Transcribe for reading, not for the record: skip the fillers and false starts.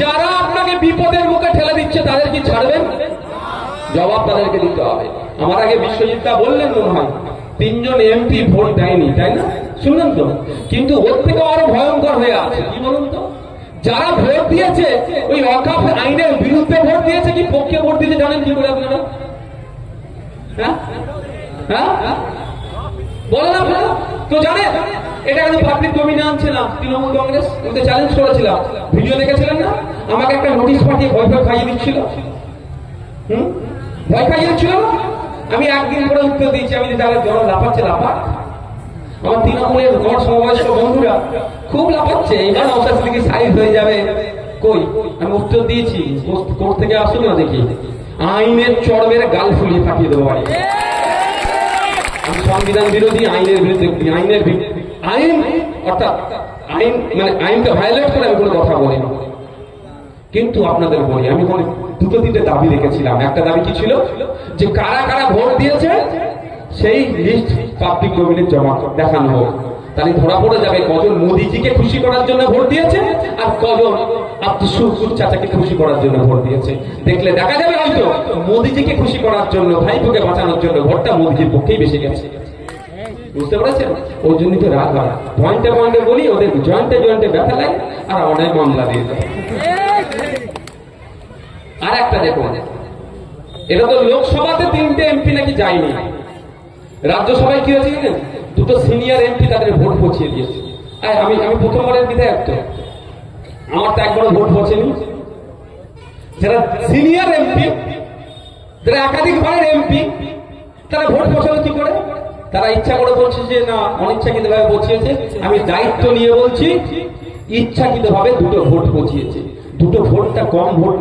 যারা আপনাকে বিপদের মুখে ঠেলে দিচ্ছে তাদের কি ছাড়বেন? জবাব তাদেরকে দিতে হবে। আমার আগে বিশ্বজিৎ দা বললেন মনে হয় 3 জন এমপি ভোট দেয়নি, তাই না? শুনলেন তো? কিন্তু ওর থেকে আরো ভয়ঙ্কর হয়ে আছে। কি বলুন তো, যারা ভোট দিয়েছে ওই ওয়াকফ আইনের বিরুদ্ধে ভোট দিয়েছে কি পক্ষে ভোট দিয়েছে জানেন কি করে আপনারা? হ্যাঁ হ্যাঁ বলেন আপনারা তো জানেন? এটা কিন্তু পাবলিক ডোমিনে আনছে না তৃণমূল কংগ্রেস। ওকে চ্যালেঞ্জ করেছিলাম, ভিডিও দেখেছিলেন না? আমাকে একটা নোটিশ পাঠিয়ে ভয় ভয় খাইয়ে দিচ্ছিল। ভয় খাইয়ে দিচ্ছিল। আমি একদিন করে উত্তর দিয়েছি, আমি যে যারা জন লাফাচ্ছে লাফাক। আমার তৃণমূলের গড় সমবয়স্ক বন্ধুরা খুব লাফাচ্ছে, এইবার অবস্থা থেকে সাইজ হয়ে যাবে। কই আমি উত্তর দিয়েছি, কোর্ট থেকে আসুন না দেখি, আইনের চড় মেরে গাল ফুলিয়ে ফাটিয়ে দেবো বাড়ি। আমি সংবিধান বিরোধী, আইনের বিরুদ্ধে, আইন অর্থাৎ আইন মানে আইনকে ভায়োলেট করে আমি কোনো কথা বলি না। কিন্তু আপনাদের বলি, আমি দুটো তিনটে দাবি রেখেছিলাম। একটা দাবি কি ছিল, যে কারা কারা ভোট দিয়েছে সেই লিস্ট পাবলিক ডোমেইনে জমা দেখানো হোক। তাহলে ধরা পড়ে যাবে কজন মোদিজিকে খুশি করার জন্য ভোট দিয়েছে আর কজন আব্দুল চাচাকে খুশি করার জন্য ভোট দিয়েছে। দেখলে দেখা যাবে হয়তো মোদিজিকে খুশি করার জন্য, ভাইপোকে বাঁচানোর জন্য ভোটটা মোদিজির পক্ষেই বেশি গেছে। বুঝতে পারছেন? ওই জন্যই তো রাগ হয়। পয়েন্টে পয়েন্টে বলি, ওদের জয়েন্টে জয়েন্টে ব্যথা লাগে আর অনেক মামলা দিয়ে দেয়। আর একটা দেখুন, এটা তো লোকসভাতে 3টে এমপি নাকি যায়নি, রাজ্যসভায় কি হয়েছে জানেন? 2টো সিনিয়র এমপি তাদের ভোট পৌঁছিয়ে দিয়েছে। আমি প্রথমবারের বিধায়ক, তো আমার তো একবারও ভোট পৌঁছেনি। যারা সিনিয়র এমপি, যারা একাধিকবারের এমপি, তারা ভোট পৌঁছালো কি করে? তারা ইচ্ছা করে বলছে যে না, অনিচ্ছাকৃত ভাবে পৌঁছিয়েছে। আমি দায়িত্ব নিয়ে বলছি, ইচ্ছাকৃত ভাবে 2টো ভোট পৌঁছিয়েছে। 2টো ভোটটা কম ভোট